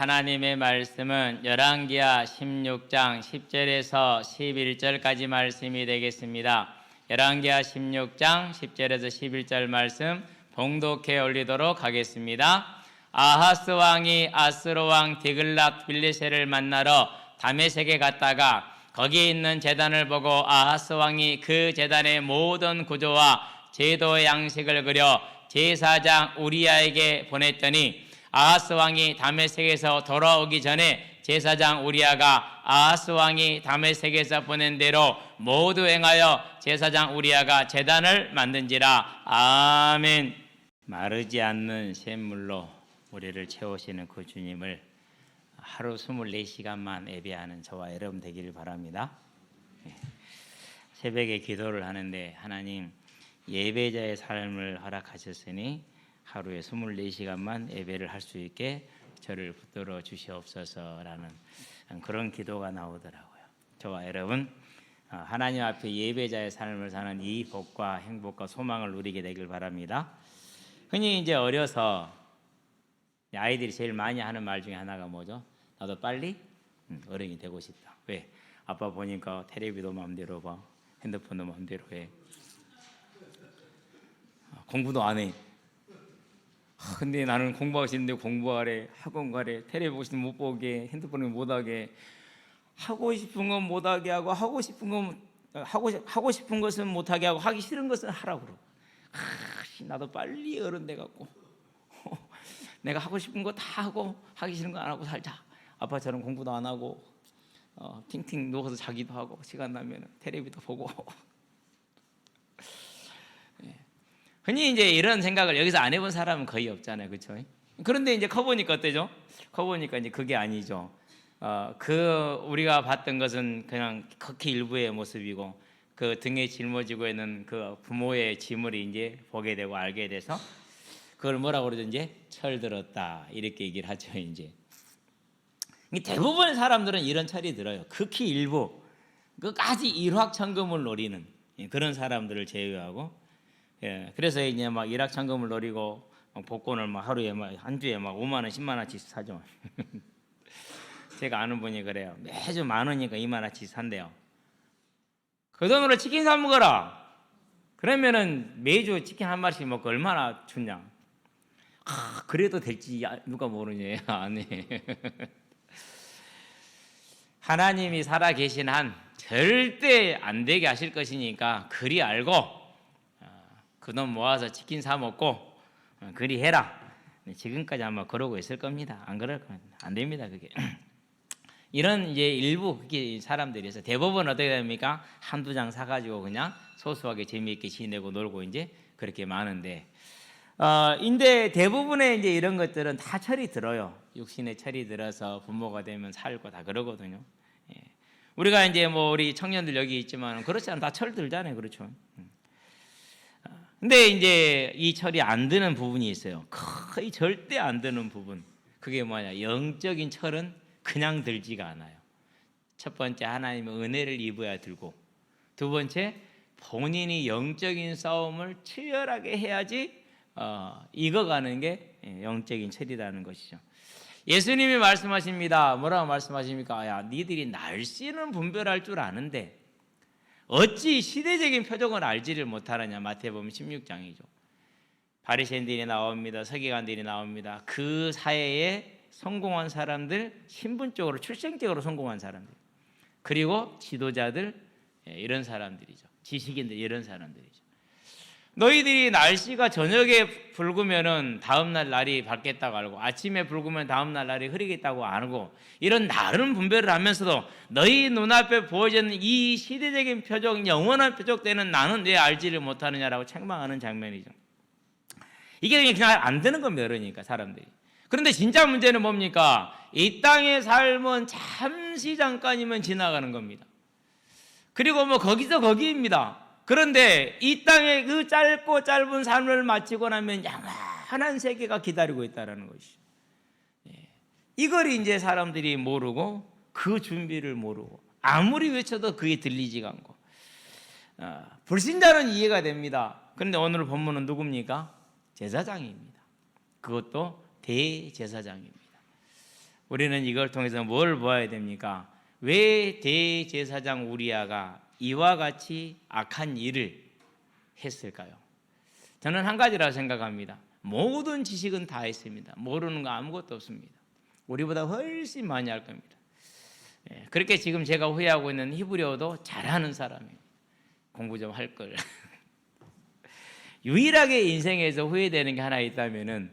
하나님의 말씀은 열왕기하 16장 10절에서 11절까지 말씀이 되겠습니다. 열왕기하 16장 10절에서 11절 말씀 봉독해 올리도록 하겠습니다. 아하스 왕이 아스로 왕 디글랏 빌레셋을 만나러 다메섹에 갔다가 거기에 있는 제단을 보고 아하스 왕이 그 제단의 모든 구조와 제도의 양식을 그려 제사장 우리야에게 보냈더니 아하스 왕이 다메섹에서 돌아오기 전에 제사장 우리야가 아하스 왕이 다메섹에서 보낸 대로 모두 행하여 제사장 우리야가 제단을 만든지라. 아멘. 마르지 않는 샘물로 우리를 채우시는 그 주님을 하루 24시간만 예배하는 저와 여러분 되기를 바랍니다. 새벽에 기도를 하는데 하나님 예배자의 삶을 허락하셨으니 하루에 24시간만 예배를 할 수 있게 저를 붙들어 주시옵소서라는 그런 기도가 나오더라고요. 저와 여러분 하나님 앞에 예배자의 삶을 사는 이 복과 행복과 소망을 누리게 되길 바랍니다. 흔히 이제 어려서 아이들이 제일 많이 하는 말 중에 하나가 뭐죠? 나도 빨리 어른이 되고 싶다. 왜? 아빠 보니까 텔레비도 마음대로 봐, 핸드폰도 마음대로 해, 공부도 안 해. 근데 나는 공부하고 싶은데 공부하래, 학원 가래, 텔레비 보고 싶으면 못 보게, 핸드폰을 못 하게, 하고 싶은 건 못 하게 하고 하고 싶은 것은 못 하게 하고 하기 싫은 것은 하라고 그러고. 나도 빨리 어른 돼 갖고 내가 하고 싶은 거 다 하고 하기 싫은 거 안 하고 살자. 아빠처럼 공부도 안 하고 팅팅 누워서 자기도 하고 시간 나면 텔레비도 보고. 흔히 이제 이런 생각을 여기서 안 해본 사람은 거의 없잖아요, 그렇죠? 그런데 이제 커 보니까 어때죠? 커 보니까 이제 그게 아니죠. 우리가 봤던 것은 그냥 극히 일부의 모습이고, 그 등에 짊어지고 있는 그 부모의 짐을 이제 보게 되고 알게 돼서 그걸 뭐라고 그러죠? 이제 철들었다 이렇게 얘기를 하죠. 이제 대부분의 사람들은 이런 철이 들어요. 극히 일부, 끝까지 일확천금을 노리는 그런 사람들을 제외하고. 그래서 이제 막 일확천금을 노리고 복권을 막 하루에 막 한 주에 막 5만 원, 10만 원씩 사죠. 제가 아는 분이 그래요. 매주 10,000원이니까 2만 원씩 산대요. 그 돈으로 치킨 사 먹어라. 그러면은 매주 치킨 한 마리씩 먹고 얼마나 좋냐. 그래도 될지 누가 모르냐. 아니. 하나님이 살아 계신 한 절대 안 되게 하실 것이니까 그리 알고 그 돈 모아서 치킨 사 먹고 그리 해라. 지금까지 아마 그러고 있을 겁니다. 안 그럴 겁니다. 안 됩니다. 그게. 이런 이제 일부 사람들이서 대부분 어떻게 됩니까? 한두 장 사가지고 그냥 소소하게 재미있게 지내고 놀고 이제 그렇게 많은데, 인데 대부분의 이제 이런 것들은 다 철이 들어요. 육신의 철이 들어서 부모가 되면 살고 다 그러거든요. 우리가 이제 뭐 우리 청년들 여기 있지만 그렇지 않아 다 철 들잖아요, 그렇죠? 근데 이제 이 철이 안 드는 부분이 있어요. 거의 절대 안 드는 부분. 그게 뭐냐? 영적인 철은 그냥 들지가 않아요. 첫 번째, 하나님의 은혜를 입어야 들고, 두 번째, 본인이 영적인 싸움을 치열하게 해야지 익어가는 게 영적인 철이라는 것이죠. 예수님이 말씀하십니다. 뭐라고 말씀하십니까? 야, 니들이 날씨는 분별할 줄 아는데 어찌 시대적인 표적을 알지를 못하느냐. 마태복음 16장이죠. 바리새인들이 나옵니다. 서기관들이 나옵니다. 그 사회에 성공한 사람들, 신분적으로 출생적으로 성공한 사람들, 그리고 지도자들, 이런 사람들이죠. 지식인들, 이런 사람들이죠. 너희들이 날씨가 저녁에 붉으면은 다음날 날이 밝겠다고 알고, 아침에 붉으면 다음날 날이 흐리겠다고 알고, 이런 나름 분별을 하면서도 너희 눈앞에 보여지는 이 시대적인 표적, 영원한 표적되는 나는 왜 알지를 못하느냐라고 책망하는 장면이죠. 이게 그냥 안 되는 겁니다. 그러니까 사람들이. 그런데 진짜 문제는 뭡니까? 이 땅의 삶은 잠시 잠깐이면 지나가는 겁니다. 그리고 뭐 거기서 거기입니다. 그런데 이 땅의 그 짧고 짧은 삶을 마치고 나면 영원한 세계가 기다리고 있다는 것이죠. 이걸 이제 사람들이 모르고, 그 준비를 모르고, 아무리 외쳐도 그게 들리지가 않고, 불신자는 이해가 됩니다. 그런데 오늘 본문은 누굽니까? 제사장입니다. 그것도 대제사장입니다. 우리는 이걸 통해서 뭘 보아야 됩니까? 왜 대제사장 우리아가 이와 같이 악한 일을 했을까요? 저는 한 가지라고 생각합니다. 모든 지식은 다 있습니다. 모르는 거 아무것도 없습니다. 우리보다 훨씬 많이 할 겁니다. 그렇게 지금 제가 후회하고 있는 히브리어도 잘하는 사람이에요. 공부 좀 할 걸. 유일하게 인생에서 후회되는 게 하나 있다면은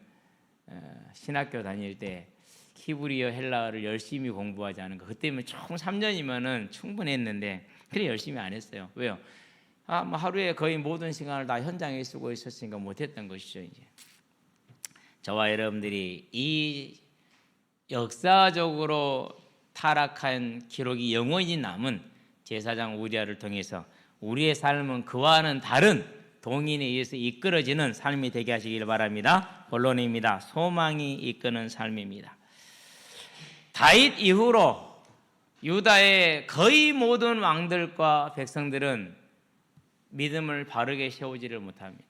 신학교 다닐 때 히브리어 헬라어를 열심히 공부하지 않은 거. 그때면 총 3년이면은 충분했는데 그래 열심히 안 했어요. 왜요? 뭐 하루에 거의 모든 시간을 다 현장에 쓰고 있었으니까 못했던 것이죠. 이제 저와 여러분들이 이 역사적으로 타락한 기록이 영원히 남은 제사장 우리아를 통해서 우리의 삶은 그와는 다른 동인에 의해서 이끌어지는 삶이 되게 하시길 바랍니다. 본론입니다. 소망이 이끄는 삶입니다. 다윗 이후로 유다의 거의 모든 왕들과 백성들은 믿음을 바르게 세우지를 못합니다.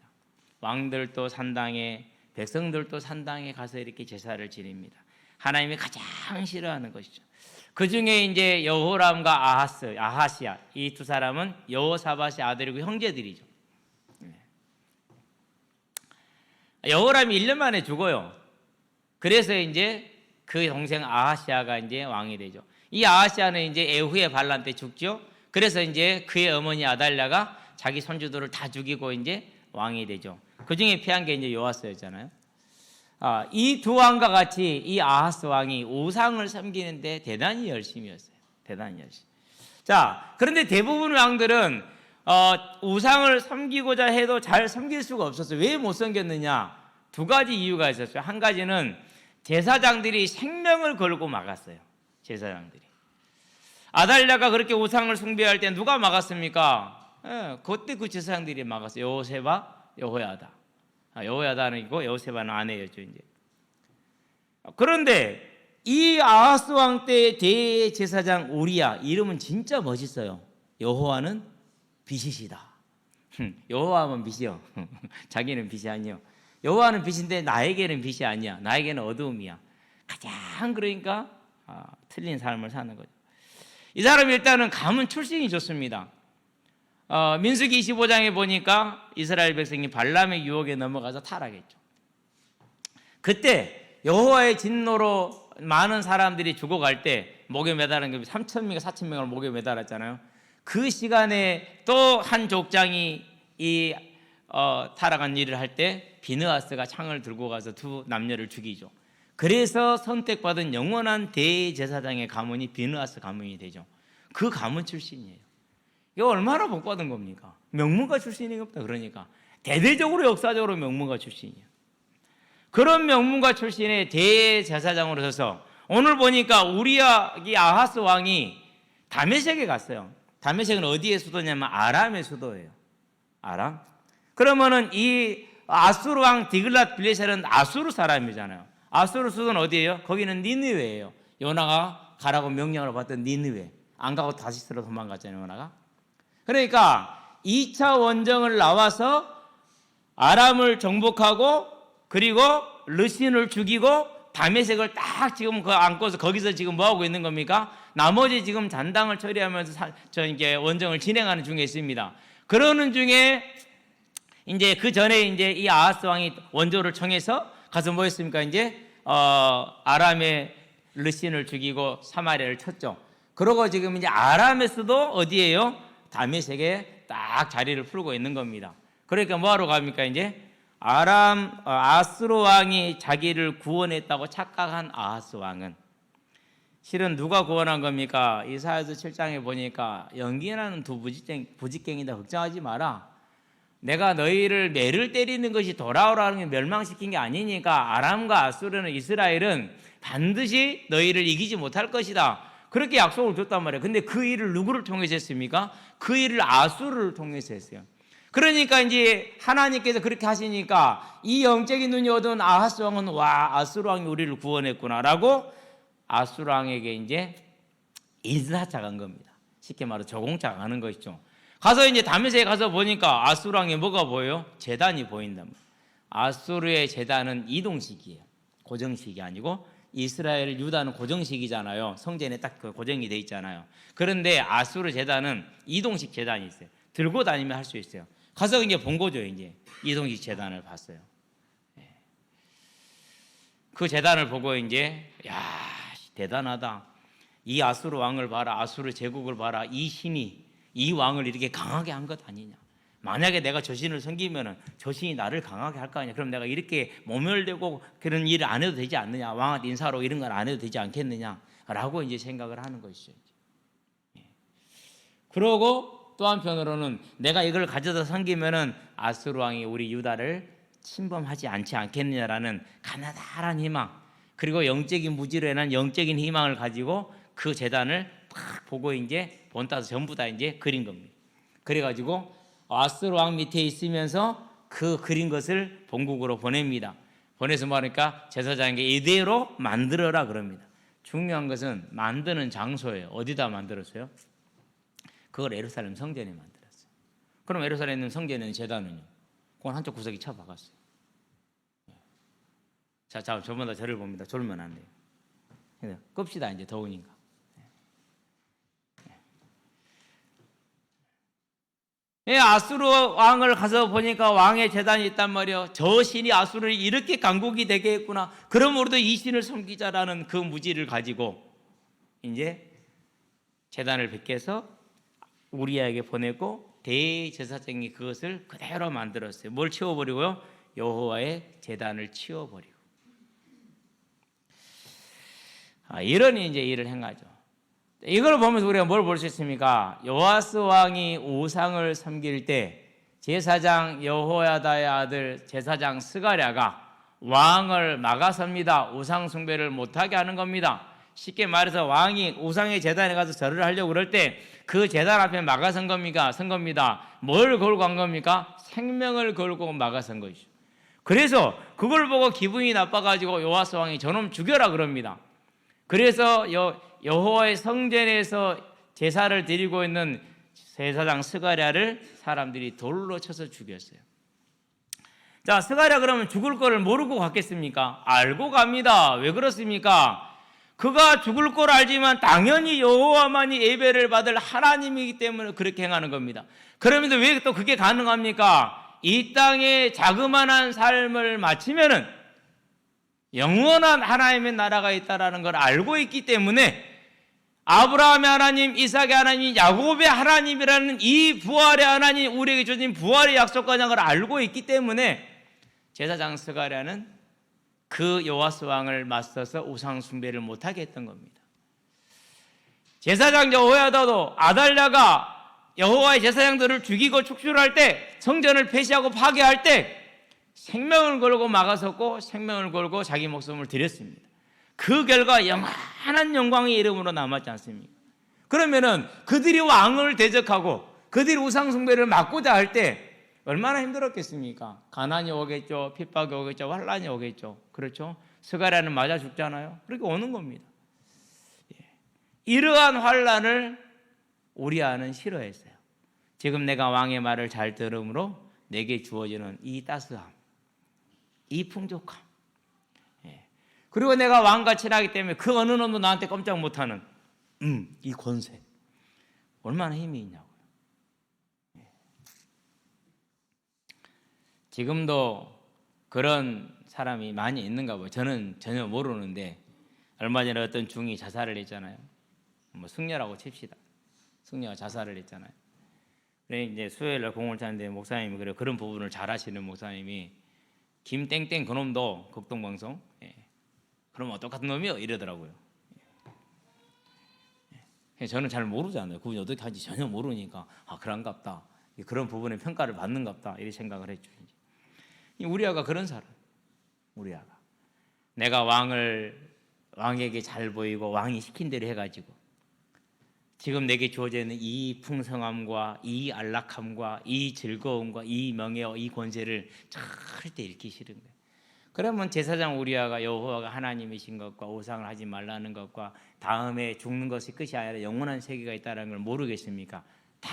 왕들도 산당에, 백성들도 산당에 가서 이렇게 제사를 지냅니다. 하나님이 가장 싫어하는 것이죠. 그 중에 이제 여호람과 아하시야, 이 두 사람은 여호사밧의 아들이고 형제들이죠. 여호람이 1년 만에 죽어요. 그래서 이제 그 동생 아하시아가 이제 왕이 되죠. 이 아하시아는 이제 에후의 반란 때 죽죠. 그래서 이제 그의 어머니 아달랴가 자기 손주들을 다 죽이고 이제 왕이 되죠. 그 중에 피한 게 이제 요아스였잖아요. 이 두 왕과 같이 이 아하스 왕이 우상을 섬기는데 대단히 열심히 했어요. 대단히 열심히. 자, 그런데 대부분 왕들은 우상을 섬기고자 해도 잘 섬길 수가 없었어요. 왜 못 섬겼느냐? 두 가지 이유가 있었어요. 한 가지는 제사장들이 생명을 걸고 막았어요. 제사장들이. 아달랴가 그렇게 우상을 숭배할 때 누가 막았습니까? 그때 그 제사장들이 막았어요. 여호세바, 여호야다. 여호야다는 있고 여호세바는 아내였죠. 이제. 그런데 이 아하스 왕 때의 대제사장 우리야, 이름은 진짜 멋있어요. 여호와는 빛이시다. 여호와는 빛이요. 자기는 빛이 아니요. 여호와는 빛인데 나에게는 빛이 아니야. 나에게는 어두움이야. 가장 그러니까 틀린 삶을 사는 거죠. 이 사람이 일단은 가문 출신이 좋습니다. 민수기 25장에 보니까 이스라엘 백성이 발람의 유혹에 넘어가서 타락했죠. 그때 여호와의 진노로 많은 사람들이 죽어갈 때 목에 매달은 게 3,000명과 4,000명을 목에 매달았잖아요. 그 시간에 또 한 족장이 이 타락한 일을 할 때 비느하스가 창을 들고 가서 두 남녀를 죽이죠. 그래서 선택받은 영원한 대제사장의 가문이 비느하스 가문이 되죠. 그 가문 출신이에요. 이거 얼마나 복받은 겁니까? 명문가 출신이 없다. 그러니까 대대적으로 역사적으로 명문가 출신이에요. 그런 명문가 출신의 대제사장으로 서서 오늘 보니까 우리야 이 아하스 왕이 다메섹에 갔어요. 다메섹은 어디의 수도냐면 아람의 수도예요. 아람. 그러면은 이 아수르 왕 디글랏 빌레셀은 아수르 사람이잖아요. 아수르 수도는 어디예요? 거기는 니느웨예요. 요나가 가라고 명령을 받던 니느웨. 안 가고 다시스로 도망갔잖아요. 요나가. 그러니까 2차 원정을 나와서 아람을 정복하고 그리고 르신을 죽이고 다메섹을 딱 지금 안고서 거기서 지금 뭐하고 있는 겁니까? 나머지 지금 잔당을 처리하면서 이제 원정을 진행하는 중에 있습니다. 그러는 중에 이제 그 전에 이제 이 아하스 왕이 원조를 청해서 가서 뭐 했습니까? 이제 아람의 르신을 죽이고 사마리아를 쳤죠. 그러고 지금 이제 아람의 수도 어디예요? 다메섹에 딱 자리를 풀고 있는 겁니다. 그러니까 뭐하러 갑니까? 이제 아수르 왕이 자기를 구원했다고 착각한 아하스 왕은 실은 누가 구원한 겁니까? 이사야서 7장에 보니까 연기나는 두 부직갱이다. 걱정하지 마라. 내가 너희를 매를 때리는 것이 돌아오라는 게 멸망시킨 게 아니니까 아람과 아수르는 이스라엘은 반드시 너희를 이기지 못할 것이다. 그렇게 약속을 줬단 말이에요. 근데 그 일을 누구를 통해서 했습니까? 그 일을 아수르를 통해서 했어요. 그러니까 이제 하나님께서 그렇게 하시니까 이 영적인 눈이 어두운 아하스 왕은 와, 아수르 왕이 우리를 구원했구나라고 아수르 왕에게 이제 인사차 간 겁니다. 쉽게 말해 조공차 가는 것이죠. 가서 이제 다메섹에 가서 보니까 아수르 왕에 뭐가 보여요? 제단이 보인단 말이에요. 아수르의 제단은 이동식이에요. 고정식이 아니고 이스라엘 유다는 고정식이잖아요. 성전에 딱 그 고정이 돼 있잖아요. 그런데 아수르 제단은 이동식 제단이 있어요. 들고 다니면 할 수 있어요. 가서 이제 본 거죠. 이제 이동식 제단을 봤어요. 그 제단을 보고 이제 야, 대단하다. 이 아수르 왕을 봐라. 아수르 제국을 봐라. 이 신이 이 왕을 이렇게 강하게 한 것 아니냐. 만약에 내가 저 신을 섬기면은 저 신이 나를 강하게 할 거 아니야. 그럼 내가 이렇게 모멸되고 그런 일을 안 해도 되지 않느냐. 왕한테 인사로 이런 걸 안 해도 되지 않겠느냐라고 이제 생각을 하는 것이죠. 그러고 또 한편으로는 내가 이걸 가져다 섬기면은 아수르 왕이 우리 유다를 침범하지 않겠느냐라는 가나다란 희망, 그리고 영적인 무지로 인한 영적인 희망을 가지고 그 제단을 딱 보고 이제 본따서 전부 다 이제 그린 겁니다. 그래가지고 아수르 왕 밑에 있으면서 그 그린 것을 본국으로 보냅니다. 보내서 말하니까 제사장에게 이대로 만들어라 그럽니다. 중요한 것은 만드는 장소예요. 어디다 만들었어요? 그걸 예루살렘 성전에 만들었어요. 그럼 예루살렘 있는 성전에 제단은요? 그건 한쪽 구석에 쳐박았어요. 자, 저보다 저를 봅니다. 졸면 안 돼요. 끕시다 이제 더우니까. 아수르 왕을 가서 보니까 왕의 제단이 있단 말이에요. 저 신이 아수르를 이렇게 강국이 되게 했구나. 그럼 우리도 이 신을 섬기자라는 그 무지를 가지고 이제 제단을 베껴서 우리아에게 보내고 대제사장이 그것을 그대로 만들었어요. 뭘 치워버리고요? 여호와의 제단을 치워버리고. 이런 이제 일을 행하죠. 이걸 보면서 우리가 뭘 볼 수 있습니까? 요아스 왕이 우상을 섬길 때 제사장 여호야다의 아들 제사장 스가랴가 왕을 막아섭니다. 우상 숭배를 못하게 하는 겁니다. 쉽게 말해서 왕이 우상의 제단에 가서 절을 하려고 그럴 때 그 제단 앞에 막아선 겁니다. 뭘 걸고 한 겁니까? 생명을 걸고 막아선 것이죠. 그래서 그걸 보고 기분이 나빠가지고 요아스 왕이 저놈 죽여라 그럽니다. 그래서 여호와의 성전에서 제사를 드리고 있는 제사장 스가랴를 사람들이 돌로 쳐서 죽였어요. 자, 스가랴 그러면 죽을 거를 모르고 갔겠습니까? 알고 갑니다. 왜 그렇습니까? 그가 죽을 걸 알지만 당연히 여호와만이 예배를 받을 하나님이기 때문에 그렇게 행하는 겁니다. 그러면서 왜 또 그게 가능합니까? 이 땅에 자그마한 삶을 마치면은 영원한 하나님의 나라가 있다라는 걸 알고 있기 때문에 아브라함의 하나님, 이삭의 하나님, 야곱의 하나님이라는 이 부활의 하나님, 우리에게 주신 부활의 약속과는 걸 알고 있기 때문에 제사장 스가랴는 그 요아스 왕을 맞서서 우상 숭배를 못하게 했던 겁니다. 제사장 여호야다도 아달랴가 여호와의 제사장들을 죽이고 축출할 때, 성전을 폐쇄하고 파괴할 때 생명을 걸고 막아섰고 생명을 걸고 자기 목숨을 드렸습니다. 그 결과 영원한 영광의 이름으로 남았지 않습니까? 그러면은 그들이 왕을 대적하고 그들이 우상 숭배를 막고자 할 때 얼마나 힘들었겠습니까? 가난이 오겠죠, 핍박이 오겠죠, 환란이 오겠죠. 그렇죠? 스가랴는 맞아 죽잖아요. 그렇게 오는 겁니다. 이러한 환란을 우리아는 싫어했어요. 지금 내가 왕의 말을 잘 들음으로 내게 주어지는 이 따스함, 이 풍족함, 그리고 내가 왕같이 하기 때문에 그 어느 놈도 나한테 꼼짝 못하는 이 권세, 얼마나 힘이 있냐고요. 지금도 그런 사람이 많이 있는가 봐요. 저는 전혀 모르는데 얼마 전에 어떤 중이 자살을 했잖아요. 뭐 승려라고 칩시다. 승려가 자살을 했잖아요. 그래 이제 수요일날 공을 차는데 목사님이 그런 부분을 잘 하시는 목사님이 김땡땡 그놈도 극동방송 그럼 똑같은 놈이요 이러더라고요. 저는 잘 모르잖아요. 그분이 어떻게 하는지 전혀 모르니까 그런갑다. 그런 부분에 평가를 받는갑다 이렇게 생각을 했죠. 우리아가 그런 사람. 우리아가 내가 왕에게 잘 보이고 왕이 시킨 대로 해가지고 지금 내게 주어져 있는 이 풍성함과 이 안락함과 이 즐거움과 이 명예와 이 권세를 절대 잃기 싫은 거예요. 그러면 제사장 우리아가 여호와가 하나님이신 것과 우상을 하지 말라는 것과 다음에 죽는 것이 끝이 아니라 영원한 세계가 있다는 걸 모르겠습니까? 다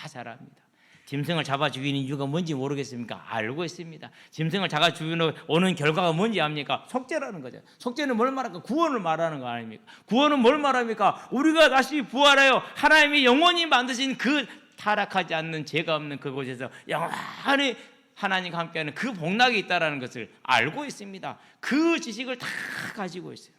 잘 압니다. 짐승을 잡아 죽이는 이유가 뭔지 모르겠습니까? 알고 있습니다. 짐승을 잡아 죽이는 오는 결과가 뭔지 압니까? 속죄라는 거죠. 속죄는 뭘 말할까? 구원을 말하는 거 아닙니까? 구원은 뭘 말합니까? 우리가 다시 부활하여 하나님이 영원히 만드신 그 타락하지 않는 죄가 없는 그곳에서 영원히 하나님과 함께하는 그 복락이 있다는 것을 알고 있습니다. 그 지식을 다 가지고 있어요.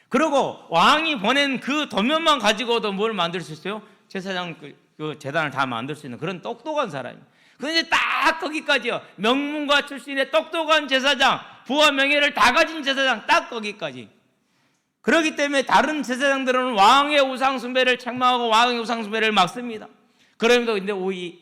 그리고 왕이 보낸 그 도면만 가지고도 뭘 만들 수 있어요? 제사장 그 재단을 다 만들 수 있는 그런 똑똑한 사람이에요. 그런데 딱 거기까지요. 명문가 출신의 똑똑한 제사장, 부와 명예를 다 가진 제사장, 딱 거기까지. 그렇기 때문에 다른 제사장들은 왕의 우상 숭배를 책망하고 왕의 우상 숭배를 막습니다. 그럼에도 근데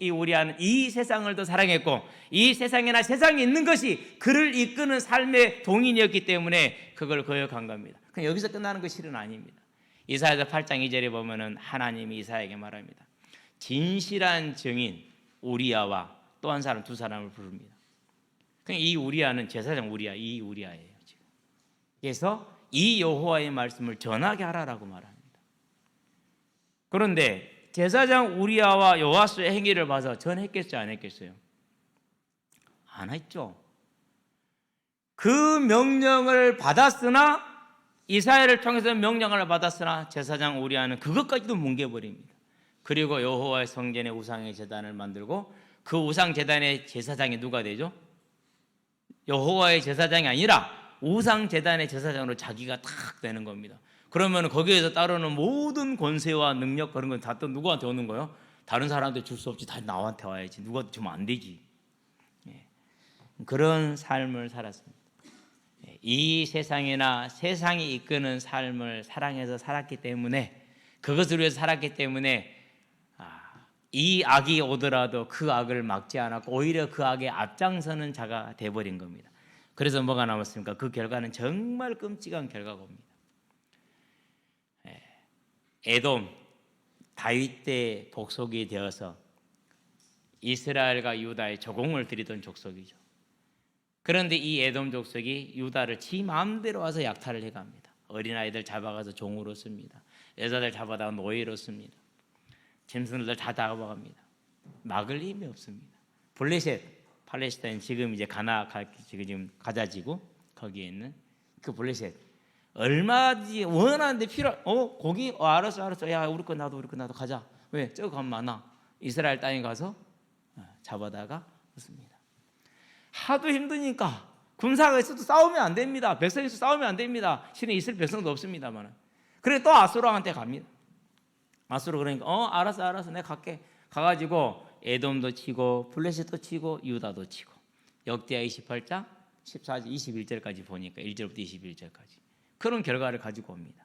이 우리아는 이 세상을 더 사랑했고 이 세상이나 세상에 있는 것이 그를 이끄는 삶의 동인이었기 때문에 그걸 거역한 겁니다. 그냥 여기서 끝나는 거 실은 아닙니다. 이사야서 8장 2절에 보면은 하나님이 이사야에게 말합니다. 진실한 증인 우리아와 또 한 사람, 두 사람을 부릅니다. 이 우리아는 제사장 우리아, 이 우리아예요. 지금. 그래서 이 여호와의 말씀을 전하게 하라라고 말합니다. 그런데 제사장 우리아와 요아스의 행위를 봐서 전했겠어요, 안 했겠어요? 안 했죠. 그 명령을 받았으나 이사야를 통해서 명령을 받았으나 제사장 우리아는 그것까지도 뭉개버립니다. 그리고 여호와의 성전에 우상의 제단을 만들고 그 우상 제단의 제사장이 누가 되죠? 여호와의 제사장이 아니라 우상 제단의 제사장으로 자기가 탁 되는 겁니다. 그러면 거기에서 따르는 모든 권세와 능력 그런 건 다 또 누구한테 오는 거예요? 다른 사람한테 줄 수 없지. 다 나한테 와야지. 누구한테 주면 안 되지. 그런 삶을 살았습니다. 이 세상이나 세상이 이끄는 삶을 사랑해서 살았기 때문에 그것을 위해서 살았기 때문에 이 악이 오더라도 그 악을 막지 않았고 오히려 그 악에 앞장서는 자가 돼버린 겁니다. 그래서 뭐가 남았습니까? 그 결과는 정말 끔찍한 결과가 옵니다. 에돔, 다윗 때 복속이 되어서 이스라엘과 유다의 조공을 들이던 족속이죠. 그런데 이 에돔 족속이 유다를 지 마음대로 와서 약탈을 해갑니다. 어린아이들 잡아가서 종으로 씁니다. 여자들 잡아다가 노예로 씁니다. 짐승들 다 잡아갑니다. 막을 힘이 없습니다. 블레셋, 팔레스타인 지금 이제 지금 가자지구 거기에 있는 그 블레셋 얼마든지 원하는데 고기 알았어 야 우리 거 나도 가자. 왜? 저거 가면 많아. 이스라엘 땅에 가서 잡아다가 묻습니다. 하도 힘드니까 군사가 있어도 싸우면 안 됩니다. 백성이 있어도 싸우면 안 됩니다. 신에 있을 백성도 없습니다만. 그래 또 아수르 왕한테 갑니다. 아수르 그러니까 알았어 내가 갈게. 가가지고 에돔도 치고 블레셋도 치고 유다도 치고 역대하 28장 14절 21절까지 보니까 1절부터 21절까지 그런 결과를 가지고 옵니다.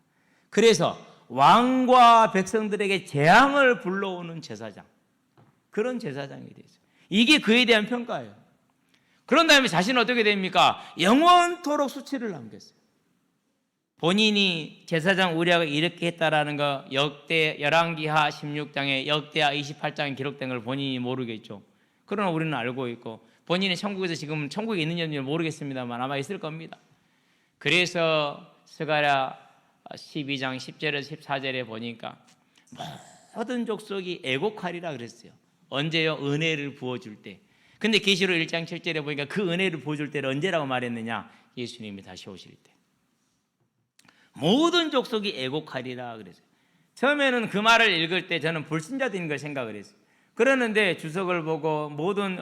그래서 왕과 백성들에게 재앙을 불러오는 제사장, 그런 제사장이 됐어요. 이게 그에 대한 평가예요. 그런 다음에 자신은 어떻게 됩니까? 영원토록 수치를 남겼어요. 본인이 제사장 우리아가 이렇게 했다라는 거 열왕기하 16장에 역대하 28장에 기록된 걸 본인이 모르겠죠. 그러나 우리는 알고 있고 본인이 천국에서 지금 천국에 있는지 모르겠습니다만 아마 있을 겁니다. 그래서 스가랴 12장 10절에서 14절에 보니까 모든 족속이 애곡하리라 그랬어요. 언제요? 은혜를 부어줄 때. 근데 계시록 1장 7절에 보니까 그 은혜를 부어줄 때를 언제라고 말했느냐? 예수님이 다시 오실 때. 모든 족속이 애곡하리라 그랬어요. 처음에는 그 말을 읽을 때 저는 불신자들인 걸 생각을 했어요. 그러는데 주석을 보고 모든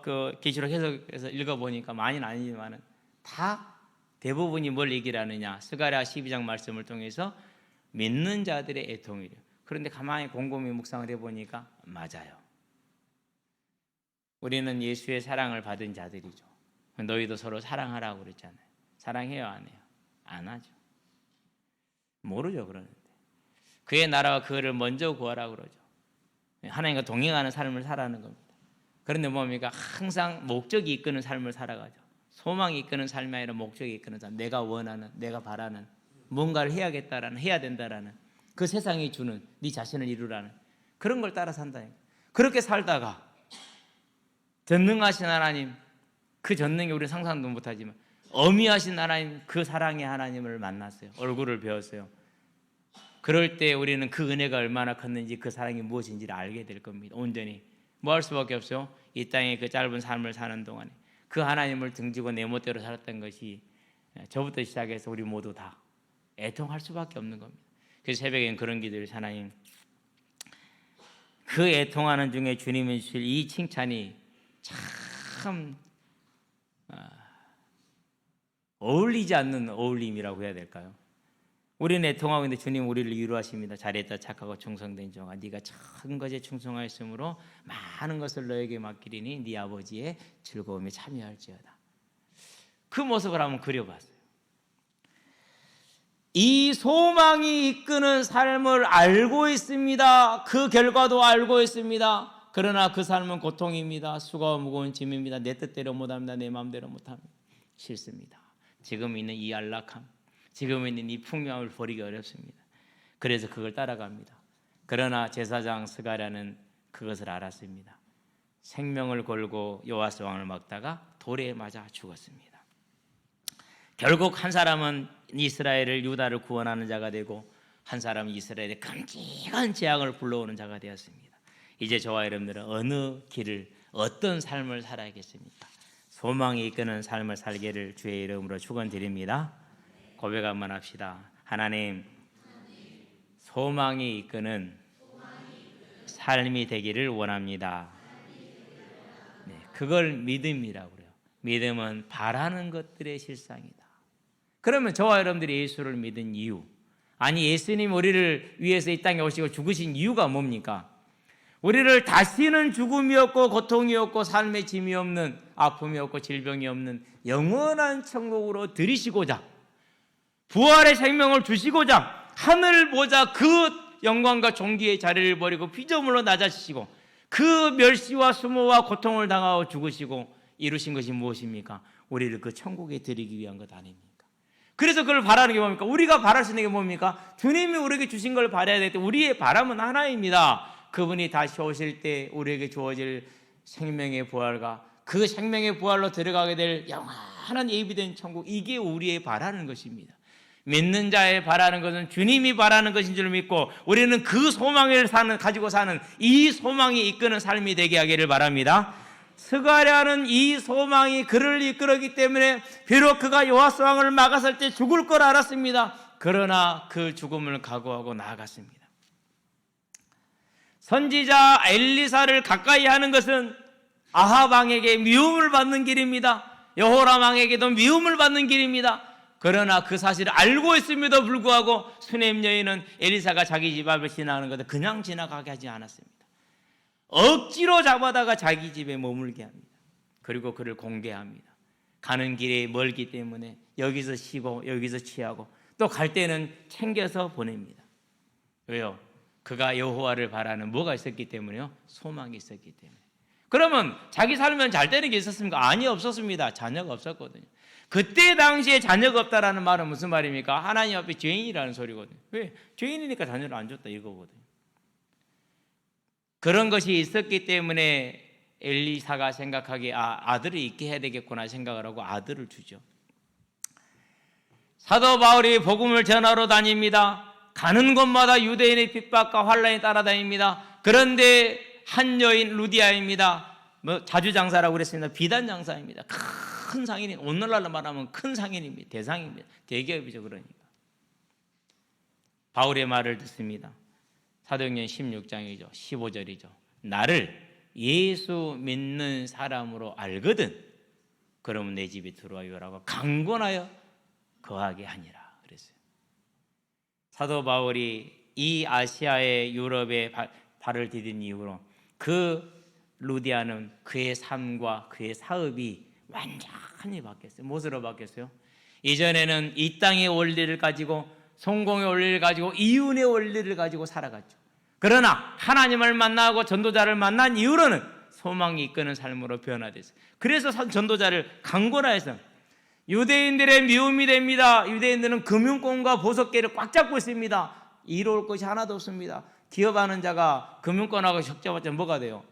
그 계시록 해석해서 읽어보니까 많이는 아니지만은 다 대부분이 뭘 얘기를 하느냐? 스가랴 12장 말씀을 통해서 믿는 자들의 애통이래요. 그런데 가만히 곰곰이 묵상을 해보니까 맞아요. 우리는 예수의 사랑을 받은 자들이죠. 너희도 서로 사랑하라고 그랬잖아요. 사랑해요, 안 해요? 안 하죠. 모르죠, 그러는데. 그의 나라와 그를 먼저 구하라고 그러죠. 하나님과 동행하는 삶을 살아가는 겁니다. 그런데 뭡니까? 항상 목적이 이끄는 삶을 살아가죠. 소망이 이끄는 삶이 아니라 목적이 이끄는 삶. 내가 원하는, 내가 바라는, 뭔가를 해야겠다라는, 해야 된다라는, 그 세상이 주는, 네 자신을 이루라는 그런 걸 따라 산다니까. 그렇게 살다가 전능하신 하나님, 그 전능이 우리 상상도 못하지만 어미하신 하나님, 그 사랑의 하나님을 만났어요. 얼굴을 배웠어요. 그럴 때 우리는 그 은혜가 얼마나 컸는지 그 사랑이 무엇인지를 알게 될 겁니다. 온전히 뭐 할 수밖에 없어요? 이 땅에 그 짧은 삶을 사는 동안에 그 하나님을 등지고 내 멋대로 살았던 것이 저부터 시작해서 우리 모두 다 애통할 수밖에 없는 겁니다. 그래서 새벽엔 그런 기도를 하나님, 그 애통하는 중에 주님이 주실 이 칭찬이 참 어울리지 않는 어울림이라고 해야 될까요? 우리는 애통하고 있는데 주님 우리를 위로하십니다. 잘했다 착하고 충성된 종아, 네가 작은 것에 충성하였으므로 많은 것을 너에게 맡기리니 네 아버지의 즐거움에 참여할지어다. 그 모습을 한번 그려봤어요. 이 소망이 이끄는 삶을 알고 있습니다. 그 결과도 알고 있습니다. 그러나 그 삶은 고통입니다. 수고와 무거운 짐입니다. 내 뜻대로 못합니다. 내 마음대로 못합니다. 싫습니다. 지금 있는 이 안락함, 지금 있는 이 풍요함을 버리기 어렵습니다. 그래서 그걸 따라갑니다. 그러나 제사장 스가랴는 그것을 알았습니다. 생명을 걸고 요아스 왕을 막다가 돌에 맞아 죽었습니다. 결국 한 사람은 이스라엘을, 유다를 구원하는 자가 되고 한 사람은 이스라엘의 끔찍한 재앙을 불러오는 자가 되었습니다. 이제 저와 여러분들은 어느 길을, 어떤 삶을 살아야겠습니까? 소망이 이끄는 삶을 살기를 주의 이름으로 축원드립니다. 고백 한번 합시다. 하나님, 소망이 이끄는 삶이 되기를 원합니다. 네, 그걸 믿음이라고 그래요. 믿음은 바라는 것들의 실상이다. 그러면 저와 여러분들이 예수를 믿은 이유, 아니 예수님 우리를 위해서 이 땅에 오시고 죽으신 이유가 뭡니까? 우리를 다시는 죽음이 없고 고통이 없고 삶의 짐이 없는, 아픔이 없고 질병이 없는 영원한 천국으로 들이시고자, 부활의 생명을 주시고자 하늘 보자 그 영광과 존귀의 자리를 버리고 피조물로 낮아지시고 그 멸시와 수모와 고통을 당하고 죽으시고 이루신 것이 무엇입니까? 우리를 그 천국에 들이기 위한 것 아닙니까? 그래서 그걸 바라는 게 뭡니까? 우리가 바랄 수 있는 게 뭡니까? 주님이 우리에게 주신 걸 바라야 될 때 우리의 바람은 하나입니다. 그분이 다시 오실 때 우리에게 주어질 생명의 부활과 그 생명의 부활로 들어가게 될 영원한 예비된 천국, 이게 우리의 바라는 것입니다. 믿는 자의 바라는 것은 주님이 바라는 것인 줄 믿고 우리는 그 소망을 가지고 사는, 이 소망이 이끄는 삶이 되게 하기를 바랍니다. 스가랴는 이 소망이 그를 이끌었기 때문에 비록 그가 요아스 왕을 막았을 때 죽을 걸 알았습니다. 그러나 그 죽음을 각오하고 나아갔습니다. 선지자 엘리사를 가까이 하는 것은 아합 왕에게 미움을 받는 길입니다. 여호람 왕에게도 미움을 받는 길입니다. 그러나 그 사실을 알고 있음에도 불구하고 수넴 여인은 엘리사가 자기 집 앞을 지나가는 것을 그냥 지나가게 하지 않았습니다. 억지로 잡아다가 자기 집에 머물게 합니다. 그리고 그를 공개합니다. 가는 길이 멀기 때문에 여기서 쉬고 여기서 취하고 또 갈 때는 챙겨서 보냅니다. 왜요? 그가 여호와를 바라는 뭐가 있었기 때문에요? 소망이 있었기 때문에. 그러면 자기 살면 잘 되는 게 있었습니까? 아니, 없었습니다. 자녀가 없었거든요. 그때 당시에 자녀가 없다라는 말은 무슨 말입니까? 하나님 앞에 죄인이라는 소리거든요. 왜? 죄인이니까 자녀를 안 줬다 이거거든요. 그런 것이 있었기 때문에 엘리사가 생각하기에 아들을 있게 해야 되겠구나 생각을 하고 아들을 주죠. 사도 바울이 복음을 전하러 다닙니다. 가는 곳마다 유대인의 핍박과 환란이 따라다닙니다. 그런데 한 여인 루디아입니다. 자주 장사라고 그랬습니다. 비단 장사입니다. 큰 상인이, 오늘날로 말하면 큰 상인입니다. 대상입니다. 대기업이죠. 그러니까 바울의 말을 듣습니다. 사도행전 16장이죠. 15절이죠. 나를 예수 믿는 사람으로 알거든 그러면 내 집에 들어와요라고 강권하여 거하게 하니라 그랬어요. 사도 바울이 이 아시아의 유럽에 발을 디딘 이후로 그 루디아는 그의 삶과 그의 사업이 완전히 바뀌었어요. 무엇으로 바뀌었어요? 이전에는 이 땅의 원리를 가지고, 성공의 원리를 가지고, 이윤의 원리를 가지고 살아갔죠. 그러나 하나님을 만나고 전도자를 만난 이후로는 소망이 이끄는 삶으로 변화됐어요. 그래서 전도자를 강권하여서 유대인들의 미움이 됩니다. 유대인들은 금융권과 보석계를 꽉 잡고 있습니다. 이로울 것이 하나도 없습니다. 기업하는 자가 금융권하고 적자받자 뭐가 돼요?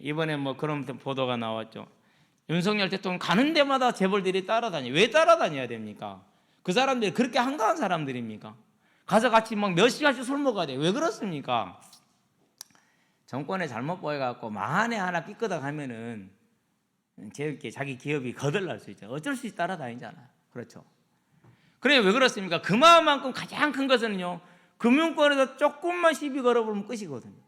이번에 뭐 그런 보도가 나왔죠. 윤석열 대통령 가는 데마다 재벌들이 따라다녀요. 왜 따라다녀야 됩니까? 그 사람들이 그렇게 한가한 사람들입니까? 가서 같이 막 몇 시간씩 술 먹어야 돼요. 왜 그렇습니까? 정권에 잘못 보여갖고 만에 하나 삐끄덕 하면은 자기 기업이 거덜날 수 있죠. 어쩔 수 없이 따라다니잖아. 그렇죠. 그래 왜 그렇습니까? 그 마음만큼 가장 큰 것은요, 금융권에서 조금만 시비 걸어보면 끝이거든요.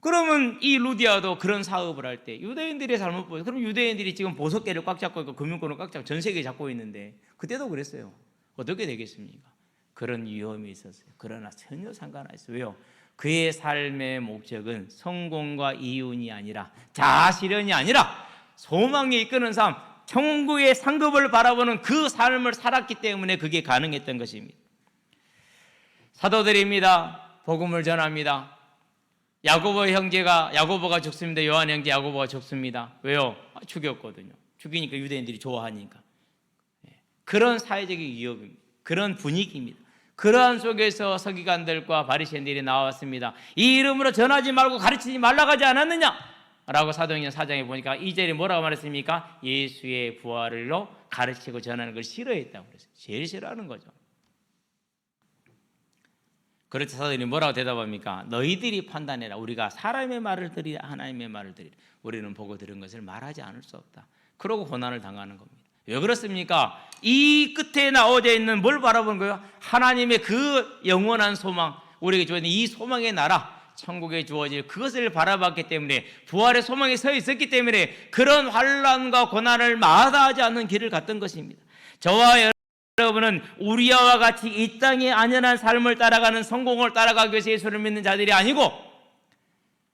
그러면 이 루디아도 그런 사업을 할 때 유대인들이 잘못 보여. 그럼 유대인들이 지금 보석계를 꽉 잡고 있고 금융권을 꽉 잡고 전 세계에 잡고 있는데 그때도 그랬어요. 어떻게 되겠습니까? 그런 위험이 있었어요. 그러나 전혀 상관없어요. 왜요? 그의 삶의 목적은 성공과 이윤이 아니라 자아실현이 아니라 소망에 이끄는 삶, 천국의 상급을 바라보는 그 삶을 살았기 때문에 그게 가능했던 것입니다. 사도들입니다. 복음을 전합니다. 야고보가 죽습니다. 요한 형제 야고보가 죽습니다. 왜요? 죽였거든요. 죽이니까 유대인들이 좋아하니까. 그런 사회적인 위협입니다. 그런 분위기입니다. 그러한 속에서 서기관들과 바리새인들이 나왔습니다. 이 이름으로 전하지 말고 가르치지 말라고 하지 않았느냐? 라고 사도행전 4장에 보니까 2절에 뭐라고 말했습니까? 예수의 부활로 가르치고 전하는 걸 싫어했다고 그랬어요. 제일 싫어하는 거죠. 그렇죠. 사도들이 뭐라고 대답합니까? 너희들이 판단해라. 우리가 사람의 말을 들이라 하나님의 말을 들이라. 우리는 보고 들은 것을 말하지 않을 수 없다. 그러고 고난을 당하는 겁니다. 왜 그렇습니까? 이 끝에 나오져 있는 뭘 바라보는 거예요? 하나님의 그 영원한 소망, 우리에게 주어진 이 소망의 나라, 천국에 주어질 그것을 바라봤기 때문에, 부활의 소망에 서 있었기 때문에 그런 환난과 고난을 마다하지 않는 길을 갔던 것입니다. 저와 여러분은 우리와 같이 이 땅의 안연한 삶을 따라가는, 성공을 따라가기 위해서 예수를 믿는 자들이 아니고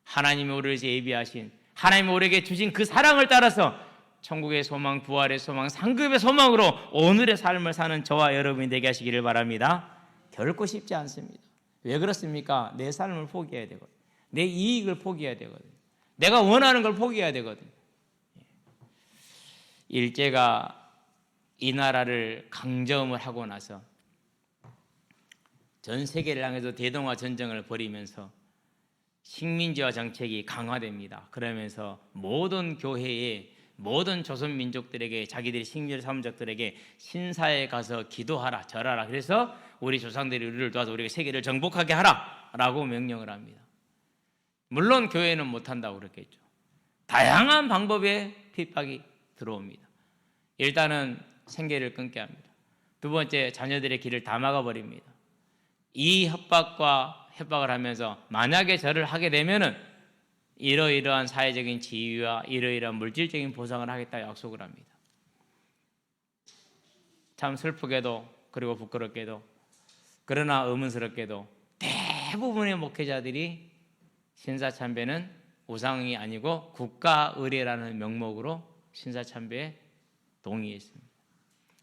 하나님이 우리를 예비하신, 하나님이 우리에게 주신 그 사랑을 따라서 천국의 소망, 부활의 소망, 상급의 소망으로 오늘의 삶을 사는 저와 여러분이 되게 하시기를 바랍니다. 결코 쉽지 않습니다. 왜 그렇습니까? 내 삶을 포기해야 되거든. 내 이익을 포기해야 되거든. 내가 원하는 걸 포기해야 되거든. 일제가 이 나라를 강점을 하고 나서 전 세계를 향해서 대동아 전쟁을 벌이면서 식민지화 정책이 강화됩니다. 그러면서 모든 교회에, 모든 조선 민족들에게, 자기들이 식민지 사문족들에게 신사에 가서 기도하라, 절하라. 그래서 우리 조상들이 우리를 도와서 우리가 세계를 정복하게 하라라고 명령을 합니다. 물론 교회는 못한다고 그랬겠죠. 다양한 방법의 핍박이 들어옵니다. 일단은 생계를 끊게 합니다. 두 번째, 자녀들의 길을 다 막아버립니다. 이 협박을 하면서 만약에 절을 하게 되면은 이러이러한 사회적인 지위와 이러이러한 물질적인 보상을 하겠다 약속을 합니다. 참 슬프게도, 그리고 부끄럽게도, 그러나 의문스럽게도 대부분의 목회자들이 신사참배는 우상이 아니고 국가의례라는 명목으로 신사참배에 동의했습니다.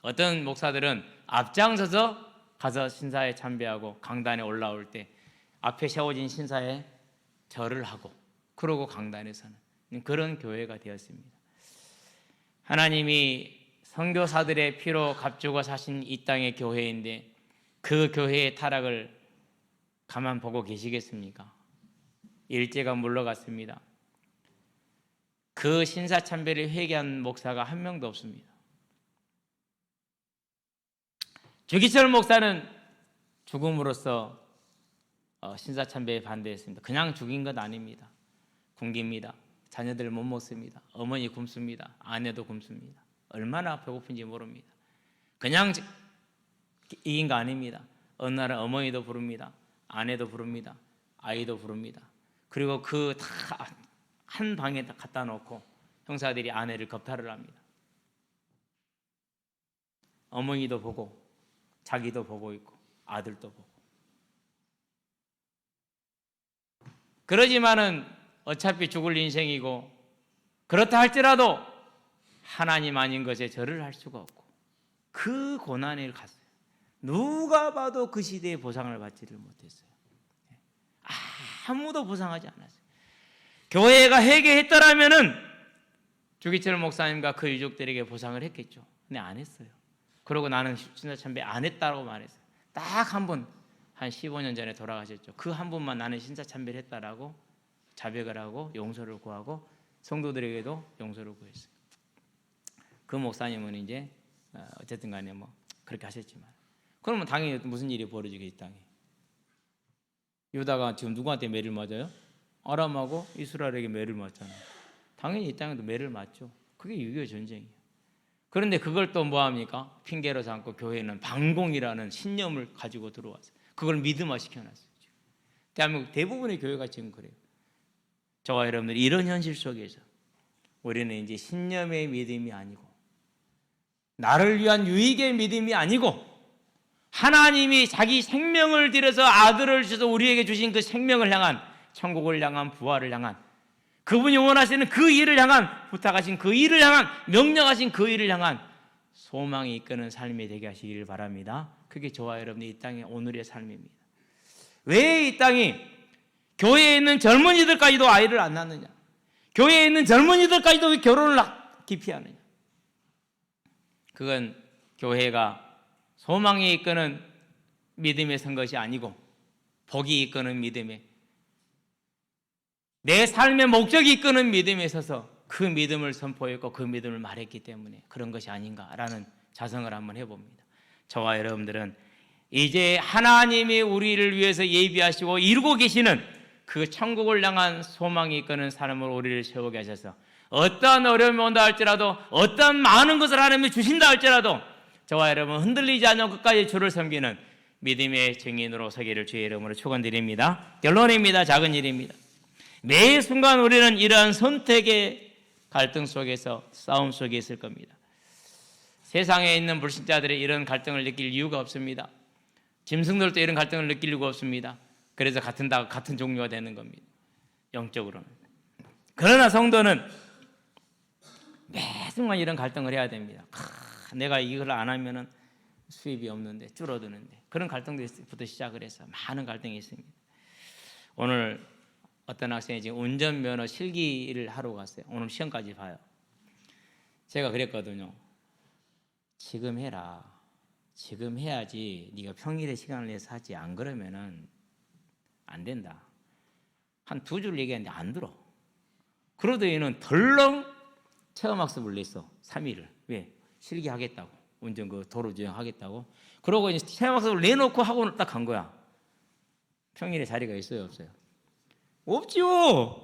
어떤 목사들은 앞장서서 가서 신사에 참배하고 강단에 올라올 때 앞에 세워진 신사에 절을 하고, 그러고 강단에 서는 그런 교회가 되었습니다. 하나님이 선교사들의 피로 값주고 사신 이 땅의 교회인데 그 교회의 타락을 가만 보고 계시겠습니까? 일제가 물러갔습니다. 그 신사참배를 회개한 목사가 한 명도 없습니다. 주기철 목사는 죽음으로써 신사참배에 반대했습니다. 그냥 죽인 건 아닙니다. 굶깁니다. 자녀들 못 먹습니다. 어머니 굶습니다. 아내도 굶습니다. 얼마나 배고픈지 모릅니다. 그냥 이긴 거 아닙니다. 어느 날은 어머니도 부릅니다. 아내도 부릅니다. 아이도 부릅니다. 그리고 그 다 한 방에 다 갖다 놓고 형사들이 아내를 겁탈을 합니다. 어머니도 보고 자기도 보고 있고 아들도 보고. 그러지만은 어차피 죽을 인생이고 그렇다 할지라도 하나님 아닌 것에 절을 할 수가 없고 그 고난을 갔어요. 누가 봐도 그 시대에 보상을 받지를 못했어요. 아무도 보상하지 않았어요. 교회가 회개했더라면은 주기철 목사님과 그 유족들에게 보상을 했겠죠. 근데 안 했어요. 그러고 나는 신사참배 안 했다고 말했어요. 딱 한 분, 한 15년 전에 돌아가셨죠. 그 한 분만 나는 신사참배를 했다라고 자백을 하고 용서를 구하고 성도들에게도 용서를 구했어요. 그 목사님은 이제 어쨌든 간에 뭐 그렇게 하셨지만, 그러면 당연히 무슨 일이 벌어지게 이 땅에. 유다가 지금 누구한테 매를 맞아요? 아람하고 이스라엘에게 매를 맞잖아요. 당연히 이 땅에도 매를 맞죠. 그게 6.25 전쟁이에요. 그런데 그걸 또 뭐합니까? 핑계로 삼고 교회는 반공이라는 신념을 가지고 들어왔어요. 그걸 믿음화 시켜놨어요. 대한민국 대부분의 교회가 지금 그래요. 저와 여러분들 이런 현실 속에서 우리는 이제 신념의 믿음이 아니고 나를 위한 유익의 믿음이 아니고 하나님이 자기 생명을 들여서 아들을 주셔서 우리에게 주신 그 생명을 향한, 천국을 향한, 부활을 향한, 그분이 원하시는 그 일을 향한, 부탁하신 그 일을 향한, 명령하신 그 일을 향한 소망이 이끄는 삶이 되게 하시기를 바랍니다. 그게 저와 여러분의 이 땅의 오늘의 삶입니다. 왜 이 땅이 교회에 있는 젊은이들까지도 아이를 안 낳느냐? 교회에 있는 젊은이들까지도 왜 결혼을 기피하느냐? 그건 교회가 소망이 이끄는 믿음에 선 것이 아니고 복이 이끄는 믿음에, 내 삶의 목적이 이끄는 믿음에 서서 그 믿음을 선포했고 그 믿음을 말했기 때문에 그런 것이 아닌가라는 자성을 한번 해봅니다. 저와 여러분들은 이제 하나님이 우리를 위해서 예비하시고 이루고 계시는 그 천국을 향한 소망이 이끄는 삶으로 우리를 세우게 하셔서 어떠한 어려움이 온다 할지라도, 어떠한 많은 것을 하나님이 주신다 할지라도 저와 여러분 흔들리지 않고 끝까지 주를 섬기는 믿음의 증인으로 서기를 주의 이름으로 축원드립니다. 결론입니다. 작은 일입니다. 매 순간 우리는 이러한 선택의 갈등 속에서, 싸움 속에 있을 겁니다. 세상에 있는 불신자들이 이런 갈등을 느낄 이유가 없습니다. 짐승들도 이런 갈등을 느낄 이유가 없습니다. 그래서 같은 종류가 되는 겁니다. 영적으로는. 그러나 성도는 매 순간 이런 갈등을 해야 됩니다. 내가 이걸 안 하면은 수입이 없는데, 줄어드는데, 그런 갈등부터 시작을 해서 많은 갈등이 있습니다. 오늘 어떤 학생이 지금 운전면허 실기를 하러 갔어요. 오늘 시험까지 봐요. 제가 그랬거든요. 지금 해라. 지금 해야지 네가 평일에 시간을 내서 하지. 안 그러면은 안 된다. 한 2줄 얘기했는데 안 들어. 그러더니는 덜렁 체험학습을 냈어. 3일을. 왜? 실기하겠다고. 운전 그 도로 주행하겠다고. 그러고 이제 체험학습을 내놓고 학원을 딱 간 거야. 평일에 자리가 있어요, 없어요? 없지요.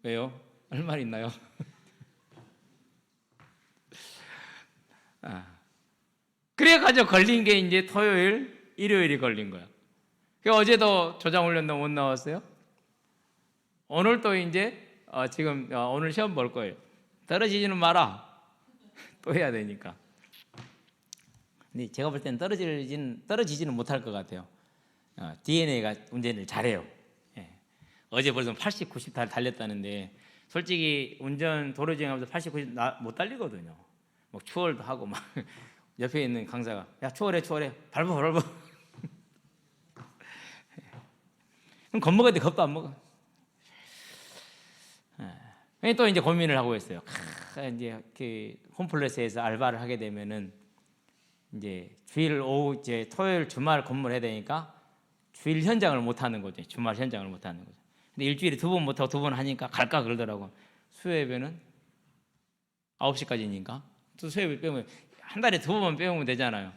왜요? 할 말 있나요? 그래가지고 걸린 게 이제 토요일, 일요일이 걸린 거야. 어제도 조장훈련도 못 나왔어요. 오늘 또 이제 지금 오늘 시험 볼 거예요. 떨어지지는 마라. 또 해야 되니까. 근데 제가 볼 때는 떨어지지는 못할 것 같아요. DNA가 운전을 잘해요. 예. 어제 벌써 80, 90 달렸다는데 솔직히 운전 도로 주행하면서 80, 90 못 달리거든요. 막 추월도 하고 막 옆에 있는 강사가 야 추월해 밟아. 그럼 겁먹을 때 겁도 안 먹어. 또 이제 고민을 하고 있어요. 이제 그 홈플러스에서 알바를 하게 되면은 이제 주일 오후 이제 토요일 주말 근무를 해야 되니까 주일 현장을 못 하는 거죠. 주말 현장을 못 하는 거죠. 근데 일주일에 2번 못 하고 2번 하니까 갈까 그러더라고. 수요예배는 9시까지니까 또 수요예배 빼면 한 달에 2번 빼면 되잖아요.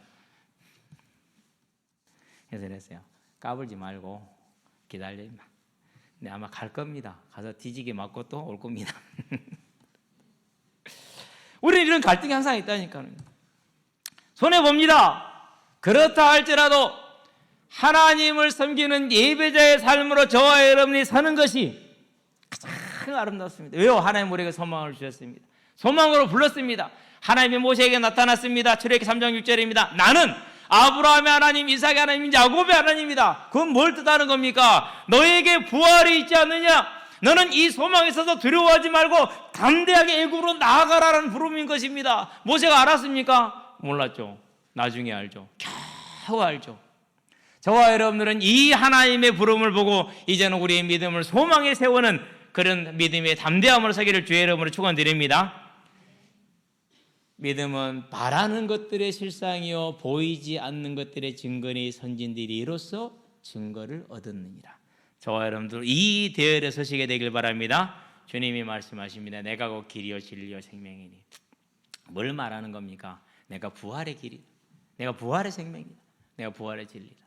그래서 그랬어요. 까불지 말고 기다려 임마. 근데 아마 갈 겁니다. 가서 뒤지게 맞고 또 올 겁니다. 우리는 이런 갈등이 항상 있다니까요. 손해봅니다. 그렇다 할지라도 하나님을 섬기는 예배자의 삶으로 저와 여러분이 사는 것이 가장 아름답습니다. 왜요? 하나님 우리에게 소망을 주셨습니다. 소망으로 불렀습니다. 하나님이 모세에게 나타났습니다. 출애굽기 3장 6절입니다. 나는 아브라함의 하나님, 이삭의 하나님, 야곱의 하나님이다. 그건 뭘 뜻하는 겁니까? 너에게 부활이 있지 않느냐? 너는 이 소망에 있어서 두려워하지 말고 담대하게 애굽으로 나아가라는 부름인 것입니다. 모세가 알았습니까? 몰랐죠. 나중에 알죠. 겨우 알죠. 저와 여러분들은 이 하나님의 부름을 보고 이제는 우리의 믿음을 소망에 세우는 그런 믿음의 담대함으로 서기를 주의 이름으로 축원드립니다. 믿음은 바라는 것들의 실상이요 보이지 않는 것들의 증거니 선진들이 이로써 증거를 얻었느니라. 저와 여러분들 이 대열에 서시게 되길 바랍니다. 주님이 말씀하십니다. 내가 곧 길이요 진리요 생명이니. 뭘 말하는 겁니까? 내가 부활의 길이다. 내가 부활의 생명이다. 내가 부활의 진리다.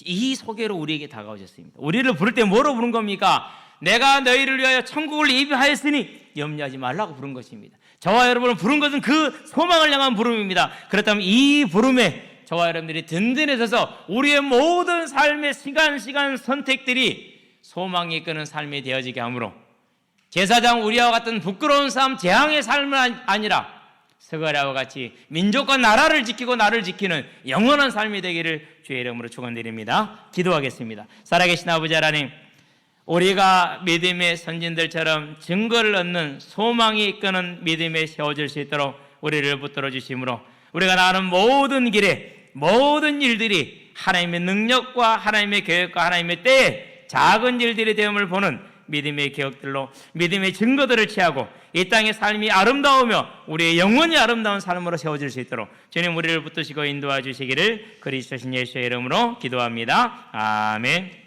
이 소개로 우리에게 다가오셨습니다. 우리를 부를 때 뭐로 부른 겁니까? 내가 너희를 위하여 천국을 예비하였으니 염려하지 말라고 부른 것입니다. 저와 여러분을 부른 것은 그 소망을 향한 부름입니다. 그렇다면 이 부름에 저와 여러분들이 든든해져서 우리의 모든 삶의 시간 선택들이 소망이 이끄는 삶이 되어지게 하므로 제사장 우리와 같은 부끄러운 삶, 재앙의 삶은 아니라 스가랴와 같이 민족과 나라를 지키고 나를 지키는 영원한 삶이 되기를 주의 이름으로 축원드립니다. 기도하겠습니다. 살아계신 아버지 하나님, 우리가 믿음의 선진들처럼 증거를 얻는 소망이 이끄는 믿음에 세워질 수 있도록 우리를 붙들어 주심으로 우리가 나가는 모든 길에 모든 일들이 하나님의 능력과 하나님의 계획과 하나님의 때에 작은 일들이 되음을 보는 믿음의 기억들로 믿음의 증거들을 취하고 이 땅의 삶이 아름다우며 우리의 영원히 아름다운 삶으로 세워질 수 있도록 주님 우리를 붙드시고 인도해 주시기를 그리스도 신 예수의 이름으로 기도합니다. 아멘.